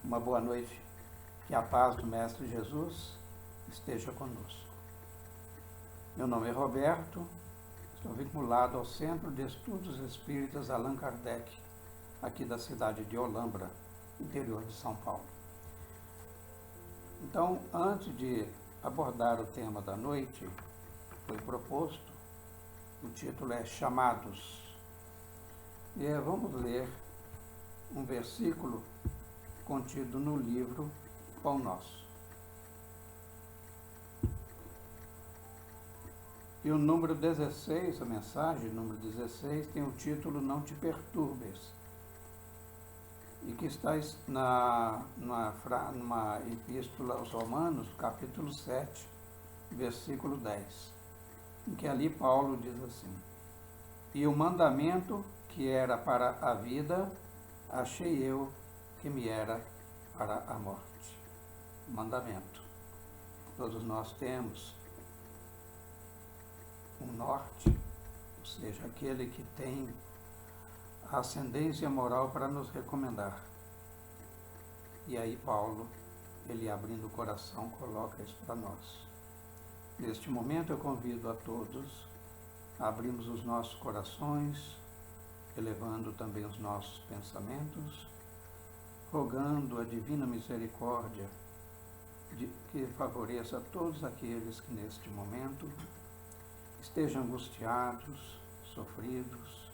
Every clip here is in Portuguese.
uma boa noite, que a paz do Mestre Jesus esteja conosco. Meu nome é Roberto, estou vinculado ao Centro de Estudos Espíritas Allan Kardec, aqui da cidade de Olambra, interior de São Paulo. Então, antes de abordar o tema da noite, foi proposto, o título é Chamados, e vamos ler um versículo contido no livro Pão Nosso. E o número 16, a mensagem, número 16, tem o título Não te perturbes, e que está numa epístola aos Romanos, capítulo 7, versículo 10, em que ali Paulo diz assim: E o mandamento que era para a vida, achei eu que me era para a morte. Mandamento. Todos nós temos um norte, ou seja, aquele que tem a ascendência moral para nos recomendar. E aí Paulo, ele abrindo o coração, coloca isso para nós. Neste momento eu convido a todos a abrirmos os nossos corações, elevando também os nossos pensamentos, rogando a divina misericórdia que favoreça todos aqueles que neste momento estejam angustiados, sofridos,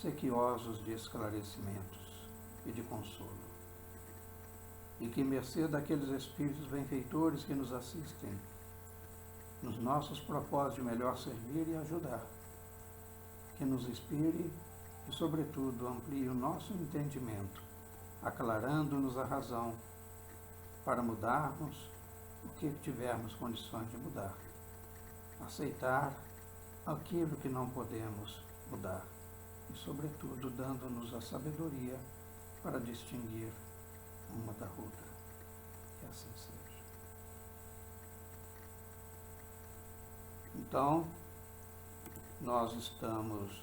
sequiosos de esclarecimentos e de consolo. E que, mercê daqueles espíritos benfeitores que nos assistem, nos nossos propósitos de melhor servir e ajudar, que nos inspire e, sobretudo, amplie o nosso entendimento, aclarando-nos a razão para mudarmos o que tivermos condições de mudar, aceitar aquilo que não podemos mudar e, sobretudo, dando-nos a sabedoria para distinguir uma da outra. Que assim seja. Então, nós estamos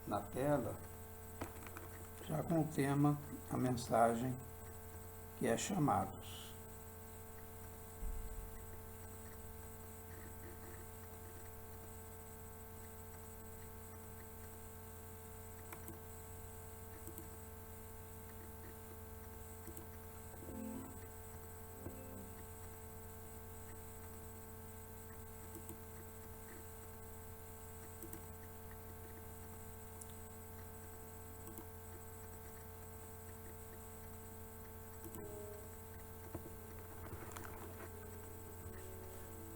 na tela já com o tema, a mensagem que é Chamados.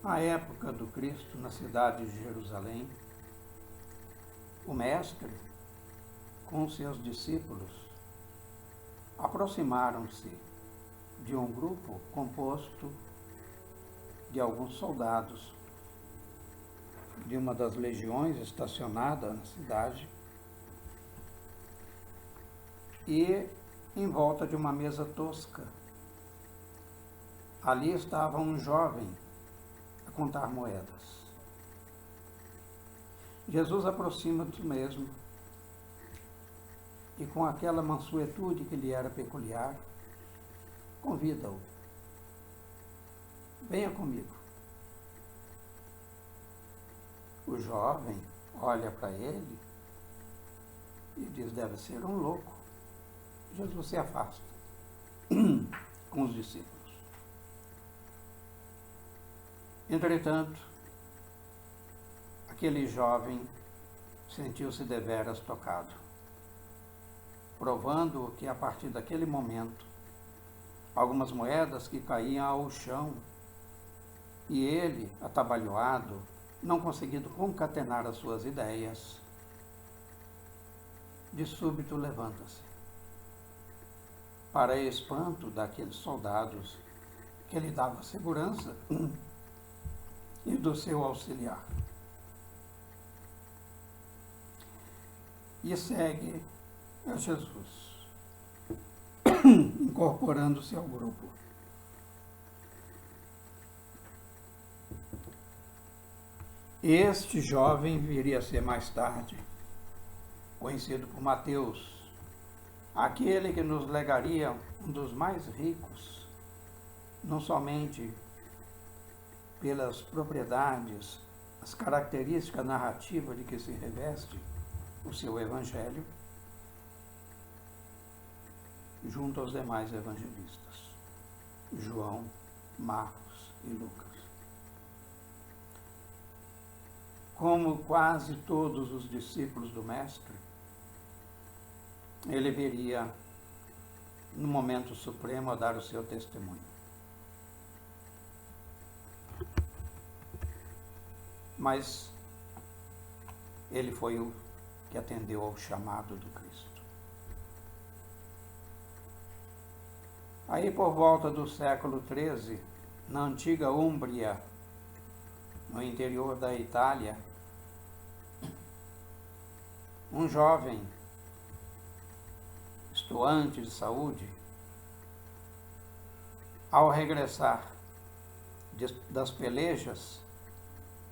Na época do Cristo, na cidade de Jerusalém, o Mestre, com seus discípulos, aproximaram-se de um grupo composto de alguns soldados de uma das legiões estacionada na cidade e em volta de uma mesa tosca. Ali estava um jovem a contar moedas. Jesus aproxima-se mesmo e, com aquela mansuetude que lhe era peculiar, convida-o: venha comigo. O jovem olha para ele e diz: deve ser um louco. Jesus se afasta com os discípulos. Entretanto, aquele jovem sentiu-se deveras tocado, provando que, a partir daquele momento, algumas moedas que caíam ao chão, e ele, atabalhoado, não conseguindo concatenar as suas ideias, de súbito levanta-se, para espanto daqueles soldados que lhe davam segurança e do seu auxiliar. E segue a Jesus, incorporando-se ao grupo. Este jovem viria a ser mais tarde conhecido por Mateus aquele que nos legaria um dos mais ricos, não somente pelas propriedades, as características narrativas de que se reveste o seu evangelho, junto aos demais evangelistas, João, Marcos e Lucas. Como quase todos os discípulos do Mestre, ele viria no momento supremo a dar o seu testemunho. Mas ele foi o que atendeu ao chamado do Cristo. Aí, por volta do século XIII, na antiga Úmbria, no interior da Itália, um jovem estudante de saúde, ao regressar das pelejas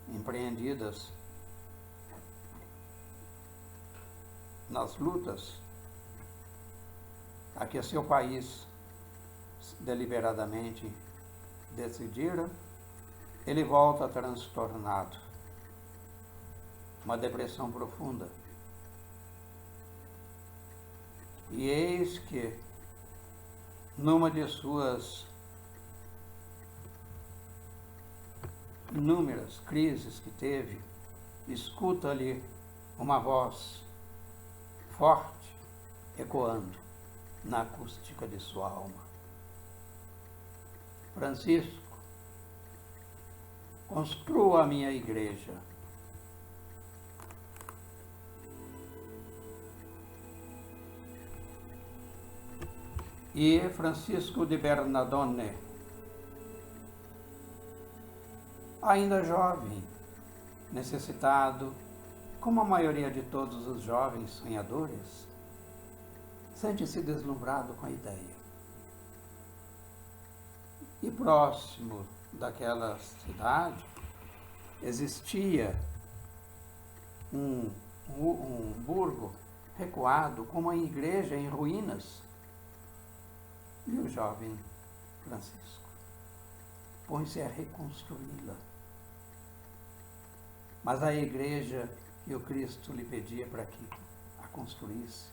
empreendidas nas lutas a que seu país deliberadamente decidira, ele volta transtornado, uma depressão profunda. E eis que, numa de suas inúmeras crises que teve, escuta-lhe uma voz forte ecoando na acústica de sua alma. Francisco, construa a minha igreja. E Francisco de Bernardone, ainda jovem, necessitado, como a maioria de todos os jovens sonhadores, sente-se deslumbrado com a ideia. E próximo daquela cidade existia um burgo recuado com uma igreja em ruínas. E o jovem Francisco põe-se a reconstruí-la. Mas a igreja que o Cristo lhe pedia para que a construísse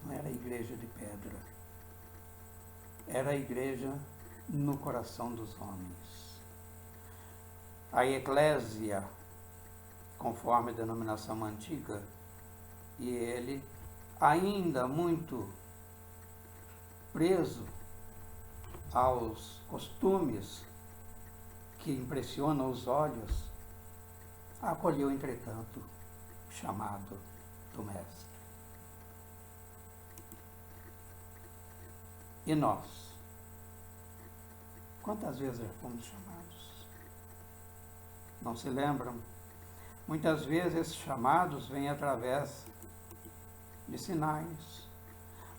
não era a igreja de pedra, era a igreja no coração dos homens. A eclésia, conforme a denominação antiga, e ele, ainda muito preso aos costumes que impressionam os olhos, acolheu, entretanto, o chamado do Mestre. E nós? Quantas vezes fomos chamados? Não se lembram? Muitas vezes esses chamados vêm através de sinais,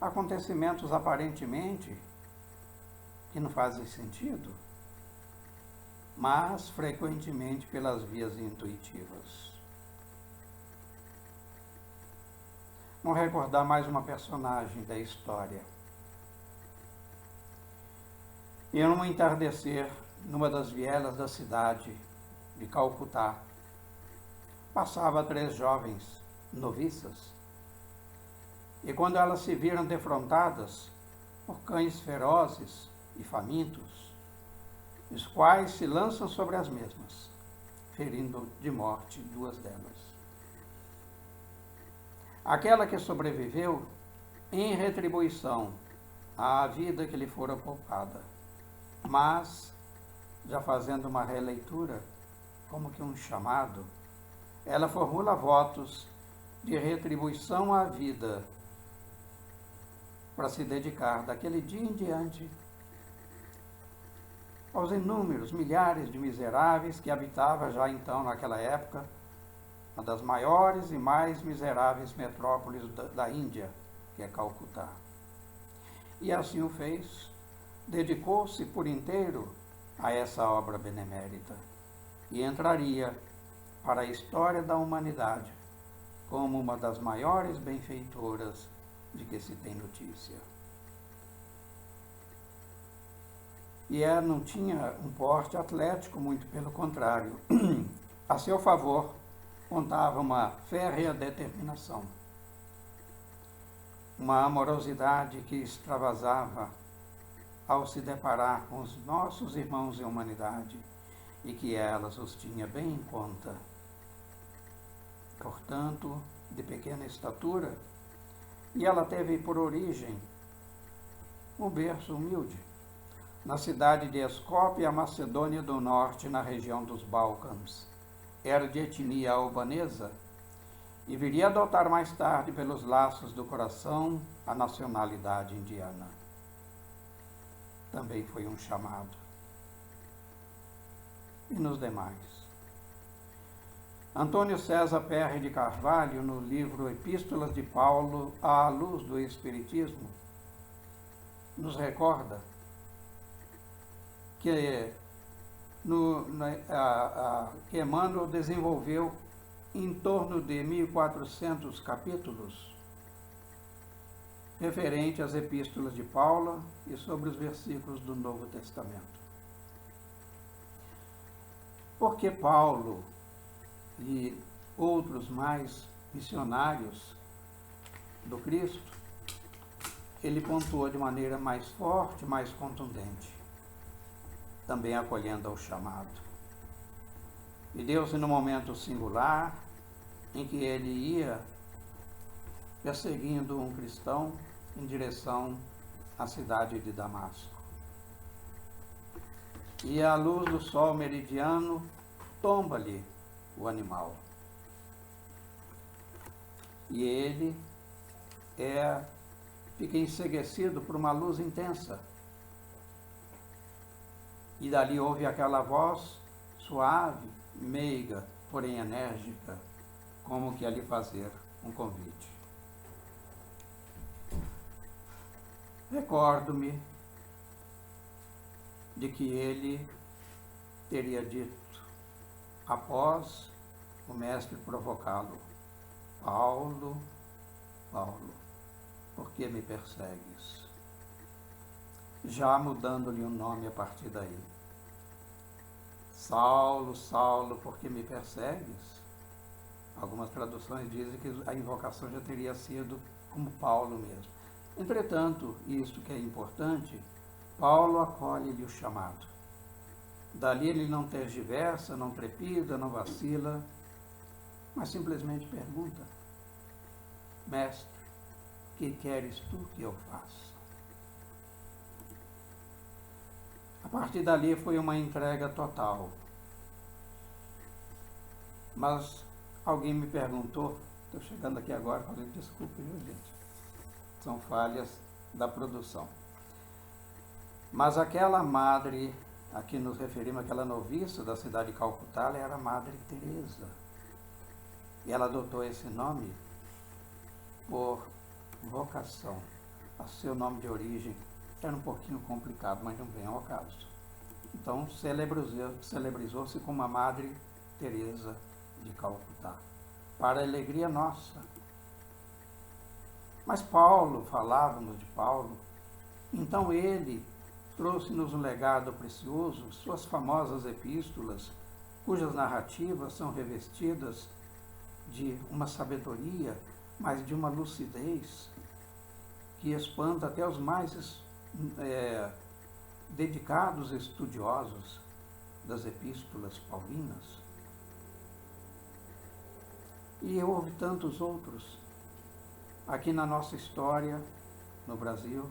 acontecimentos aparentemente que não fazem sentido, mas frequentemente pelas vias intuitivas. Vamos recordar mais uma personagem da história. E num entardecer, numa das vielas da cidade de Calcutá, passava 3 jovens noviças, e quando elas se viram defrontadas por cães ferozes e famintos, os quais se lançam sobre as mesmas, ferindo de morte 2 delas. Aquela que sobreviveu, em retribuição à vida que lhe fora poupada, mas, já fazendo uma releitura, como que um chamado, ela formula votos de retribuição à vida para se dedicar daquele dia em diante aos inúmeros milhares de miseráveis que habitava já então, naquela época, uma das maiores e mais miseráveis metrópoles da Índia, que é Calcutá. E assim o fez, dedicou-se por inteiro a essa obra benemérita e entraria para a história da humanidade como uma das maiores benfeitoras de que se tem notícia. E não tinha um porte atlético, muito pelo contrário. A seu favor, contava uma férrea determinação, uma amorosidade que extravasava ao se deparar com os nossos irmãos em humanidade e que elas os tinha bem em conta. Portanto, de pequena estatura, e ela teve por origem um berço humilde, na cidade de Escópia, Macedônia do Norte, na região dos Balcãs. Era de etnia albanesa e viria a adotar mais tarde, pelos laços do coração, a nacionalidade indiana. Também foi um chamado. E nos demais? Antônio César Perry de Carvalho, no livro Epístolas de Paulo à Luz do Espiritismo, nos recorda que Emmanuel desenvolveu em torno de 1.400 capítulos referente às epístolas de Paulo e sobre os versículos do Novo Testamento. Porque Paulo e outros mais missionários do Cristo, ele pontuou de maneira mais forte, mais contundente, também acolhendo ao chamado. E deu-se no momento singular em que ele ia perseguindo um cristão em direção à cidade de Damasco. E à luz do sol meridiano, tomba-lhe o animal. E ele fica enceguecido por uma luz intensa. E dali ouve aquela voz suave, meiga, porém enérgica, como que a lhe fazer um convite. Recordo-me de que ele teria dito, após o mestre provocá-lo: Paulo, Paulo, por que me persegues? Já mudando-lhe o nome a partir daí. Saulo, Saulo, por que me persegues? Algumas traduções dizem que a invocação já teria sido como Paulo mesmo. Entretanto, isto que é importante, Paulo acolhe-lhe o chamado. Dali ele não tergiversa, não trepida, não vacila, mas simplesmente pergunta: Mestre, que queres tu que eu faça? A partir dali foi uma entrega total. Mas alguém me perguntou, estou chegando aqui agora, falei, desculpe, viu, gente? São falhas da produção. Mas aquela madre, a que nos referimos, aquela noviça da cidade de Calcutá, ela era a Madre Teresa. E ela adotou esse nome por vocação. O seu nome de origem era um pouquinho complicado, mas não vem ao caso. Então, celebrizou-se como a Madre Teresa de Calcutá, para a alegria nossa. Mas Paulo, falávamos de Paulo, então ele trouxe-nos um legado precioso, suas famosas epístolas, cujas narrativas são revestidas de uma sabedoria, mas de uma lucidez que espanta até os mais dedicados estudiosos das epístolas paulinas. E houve tantos outros. Aqui na nossa história, no Brasil,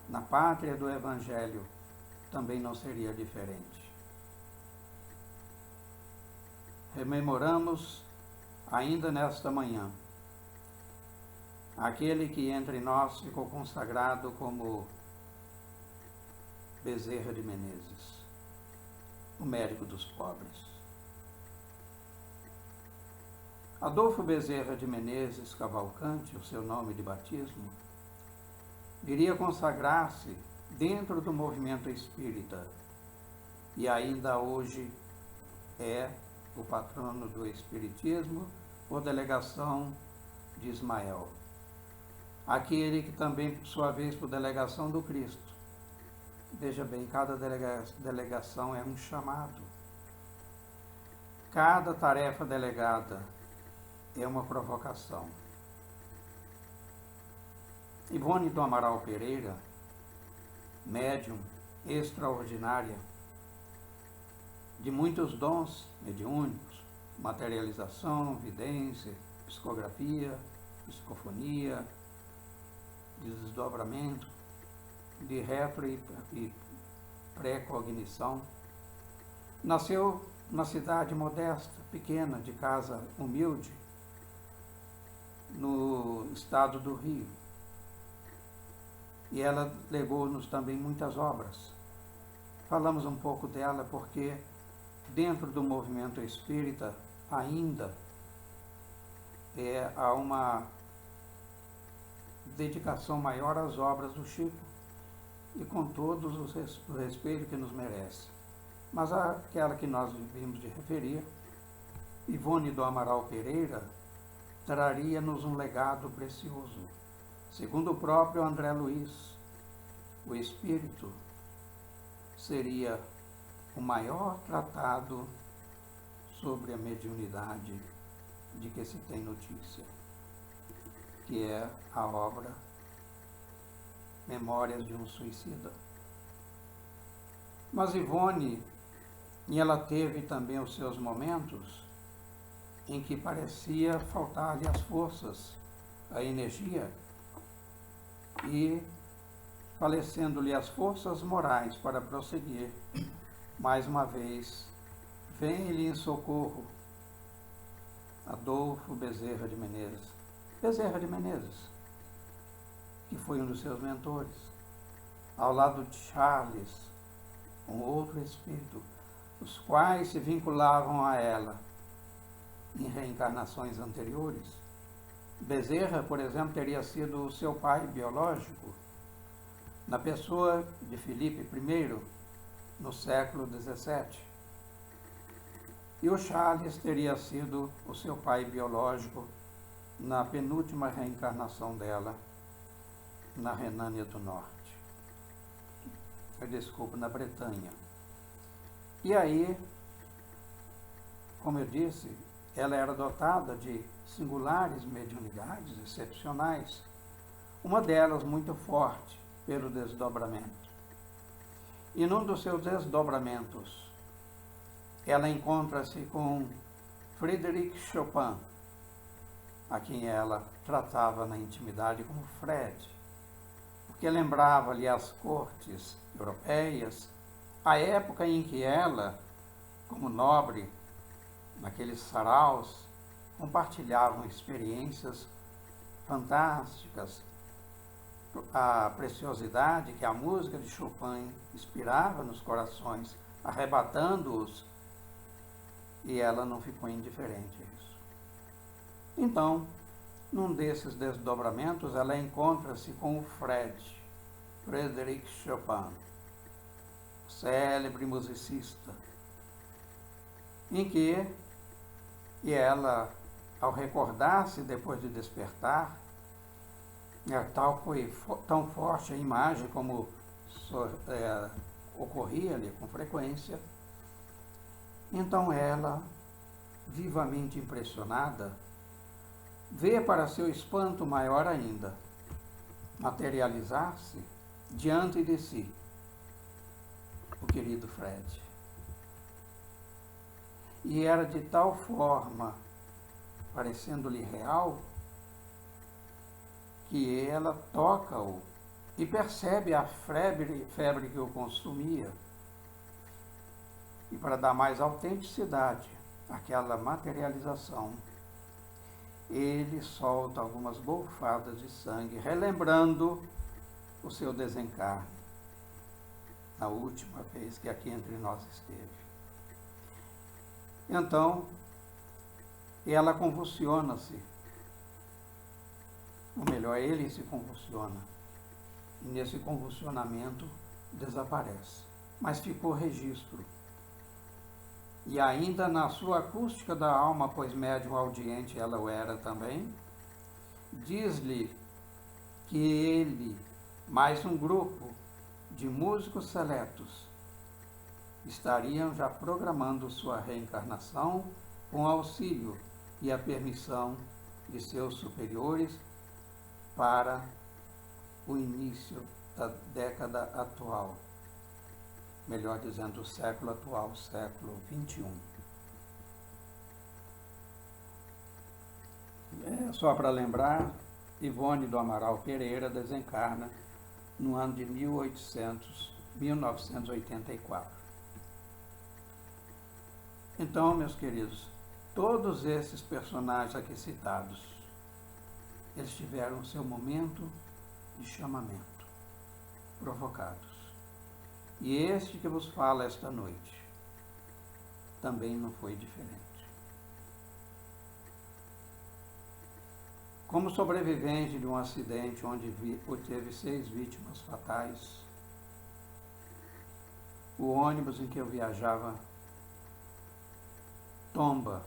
na pátria do Evangelho, também não seria diferente. Rememoramos, ainda nesta manhã, aquele que entre nós ficou consagrado como Bezerra de Menezes, o médico dos pobres. Adolfo Bezerra de Menezes Cavalcante, o seu nome de batismo, viria consagrar-se dentro do movimento espírita e ainda hoje é o patrono do espiritismo por delegação de Ismael. aquele que também, por sua vez, por delegação do Cristo. Veja bem, cada delegação é um chamado. Cada tarefa delegada é uma provocação. Ivone do Amaral Pereira, médium extraordinária, de muitos dons mediúnicos, materialização, vidência, psicografia, psicofonia, de desdobramento, de retro e pré-cognição. Nasceu numa cidade modesta, pequena, de casa humilde, no estado do Rio. E ela legou-nos também muitas obras. Falamos um pouco dela porque dentro do movimento espírita ainda há uma dedicação maior às obras do Chico e com todos o respeito que nos merece. Mas aquela que nós vimos de referir, Ivone do Amaral Pereira, traria-nos um legado precioso. Segundo o próprio André Luiz, o Espírito seria o maior tratado sobre a mediunidade de que se tem notícia, que é a obra Memórias de um Suicida. Mas Ivone, ela teve também os seus momentos em que parecia faltar-lhe as forças, a energia, e falecendo-lhe as forças morais para prosseguir, mais uma vez, vem-lhe em socorro Adolfo Bezerra de Menezes. Bezerra de Menezes, que foi um dos seus mentores, ao lado de Charles, um outro espírito, os quais se vinculavam a ela em reencarnações anteriores. Bezerra, por exemplo, teria sido o seu pai biológico, na pessoa de Filipe I, no século XVII. E o Charles teria sido o seu pai biológico na penúltima reencarnação dela, na Renânia do Norte. Desculpa, na Bretanha. E aí, como eu disse, ela era dotada de singulares mediunidades excepcionais, uma delas muito forte pelo desdobramento. E num dos seus desdobramentos, ela encontra-se com Frédéric Chopin, a quem ela tratava na intimidade como Fred, porque lembrava-lhe as cortes europeias, a época em que ela, como nobre, naqueles saraus, compartilhavam experiências fantásticas, a preciosidade que a música de Chopin inspirava nos corações, arrebatando-os, e ela não ficou indiferente a isso. Então, num desses desdobramentos, ela encontra-se com o Frédéric Chopin, célebre musicista, em que ela, ao recordar-se depois de despertar, foi tão forte a imagem como ocorria-lhe com frequência. Então ela, vivamente impressionada, vê para seu espanto maior ainda materializar-se diante de si o querido Fred. E era de tal forma, parecendo-lhe real, que ela toca-o e percebe a febre que o consumia. E para dar mais autenticidade àquela materialização, ele solta algumas golfadas de sangue, relembrando o seu desencarne, na última vez que aqui entre nós esteve. Então, ela convulsiona-se, ou melhor, ele se convulsiona, e nesse convulsionamento desaparece, mas ficou registro. E ainda na sua acústica da alma, pois médium audiente ela o era também, diz-lhe que ele, mais um grupo de músicos seletos, estariam já programando sua reencarnação com auxílio e a permissão de seus superiores para o início da década atual, melhor dizendo, o século atual, século XXI. Só para lembrar, Ivone do Amaral Pereira desencarna no ano de 1984. Então, meus queridos, todos esses personagens aqui citados, eles tiveram seu momento de chamamento, provocados. E este que vos fala esta noite também não foi diferente. Como sobrevivente de um acidente onde teve 6 vítimas fatais, o ônibus em que eu viajava tomba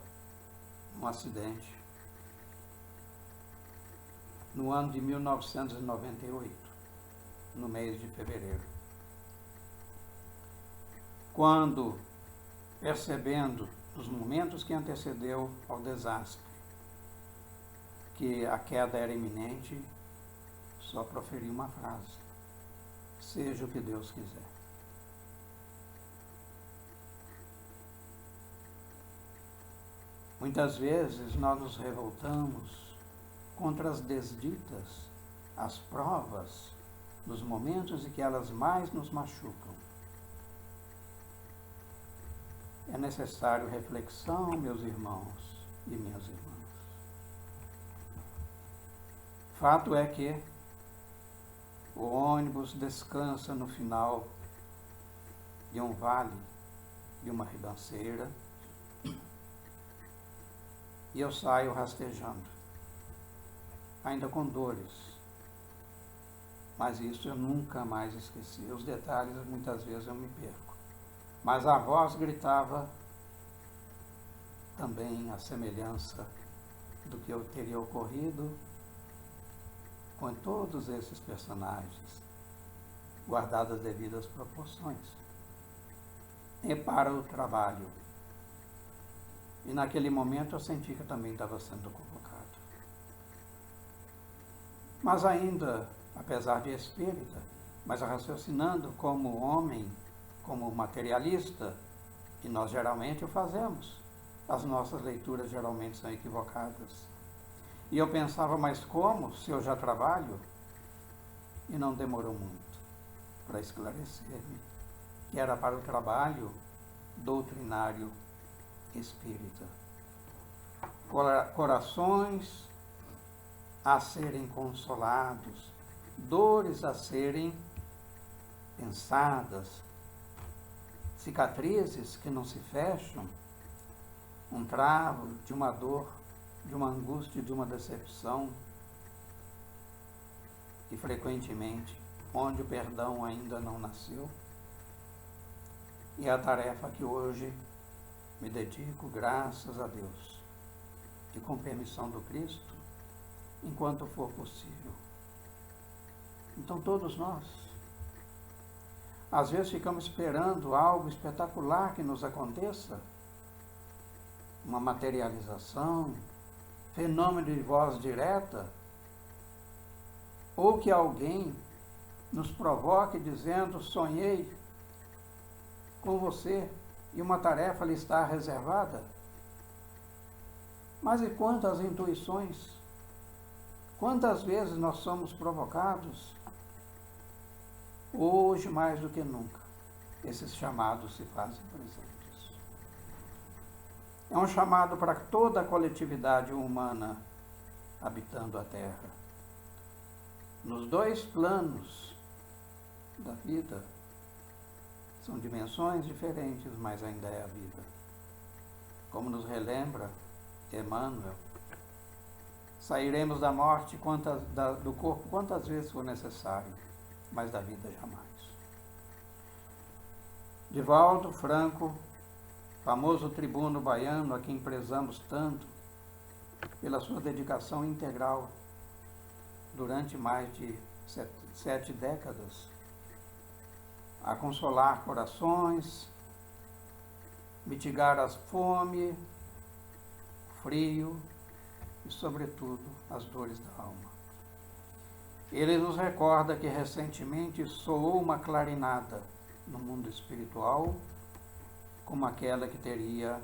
num acidente no ano de 1998, no mês de fevereiro. Quando, percebendo nos momentos que antecedeu ao desastre que a queda era iminente, só proferi uma frase: seja o que Deus quiser. Muitas vezes nós nos revoltamos contra as desditas, as provas, nos momentos em que elas mais nos machucam. É necessário reflexão, meus irmãos e minhas irmãs. Fato é que o ônibus descansa no final de um vale, de uma ribanceira, e eu saio rastejando, ainda com dores, mas isso eu nunca mais esqueci. Os detalhes muitas vezes eu me perco, mas a voz gritava também a semelhança do que eu teria ocorrido com todos esses personagens, guardadas as devidas proporções, e para o trabalho. E naquele momento eu senti que eu também estava sendo convocado. Mas ainda, apesar de espírita, mas raciocinando como homem, como materialista, e nós geralmente o fazemos, as nossas leituras geralmente são equivocadas. E eu pensava, mas como, se eu já trabalho? E não demorou muito para esclarecer-me que era para o trabalho doutrinário espírita. Corações a serem consolados, dores a serem pensadas, cicatrizes que não se fecham, um travo de uma dor, de uma angústia, de uma decepção, e frequentemente onde o perdão ainda não nasceu. E é a tarefa que hoje me dedico, graças a Deus, e com permissão do Cristo, enquanto for possível. Então todos nós, às vezes ficamos esperando algo espetacular que nos aconteça, uma materialização, fenômeno de voz direta, ou que alguém nos provoque dizendo: sonhei com você e uma tarefa lhe está reservada. Mas e quantas intuições? Quantas vezes nós somos provocados? Hoje, mais do que nunca, esses chamados se fazem presentes. É um chamado para toda a coletividade humana habitando a Terra. Nos 2 planos da vida, são dimensões diferentes, mas ainda é a vida. Como nos relembra Emmanuel, sairemos da morte do corpo quantas vezes for necessário, mas da vida jamais. Divaldo Franco, famoso tribuno baiano a quem prezamos tanto pela sua dedicação integral durante mais de 7 décadas, a consolar corações, mitigar a fome, o frio e, sobretudo, as dores da alma. Ele nos recorda que recentemente soou uma clarinada no mundo espiritual, como aquela que teria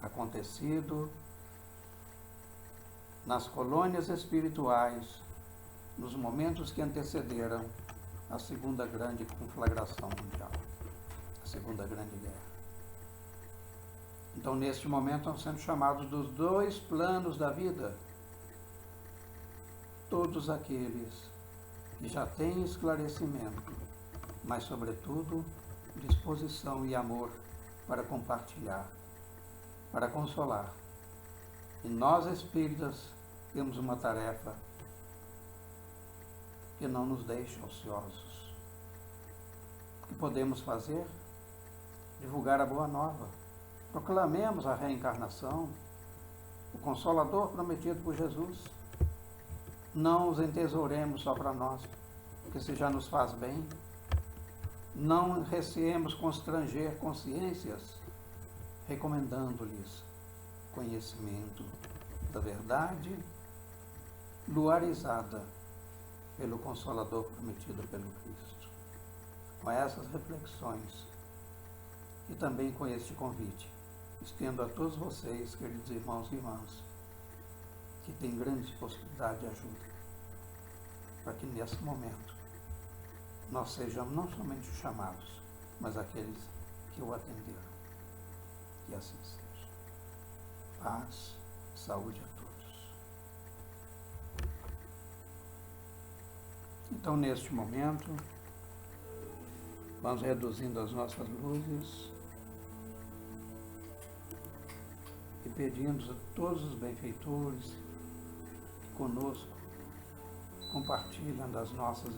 acontecido nas colônias espirituais, nos momentos que antecederam a Segunda Grande Conflagração Mundial, a Segunda Grande Guerra. Então, neste momento, estão sendo chamados dos 2 planos da vida todos aqueles que já têm esclarecimento, mas, sobretudo, disposição e amor para compartilhar, para consolar. E nós, espíritas, temos uma tarefa que não nos deixa ociosos. O que podemos fazer? Divulgar a boa nova. Proclamemos a reencarnação, o Consolador prometido por Jesus. Não os entesouremos só para nós, porque se já nos faz bem. Não receemos constranger consciências, recomendando-lhes conhecimento da verdade, luarizada pelo Consolador prometido pelo Cristo. Com essas reflexões e também com este convite, estendo a todos vocês, queridos irmãos e irmãs, que têm grandes possibilidades de ajuda, para que nesse momento nós sejamos não somente os chamados, mas aqueles que o atenderam. Que assim seja. Paz, saúde a todos. Então, neste momento, vamos reduzindo as nossas luzes e pedimos a todos os benfeitores que conosco compartilham das nossas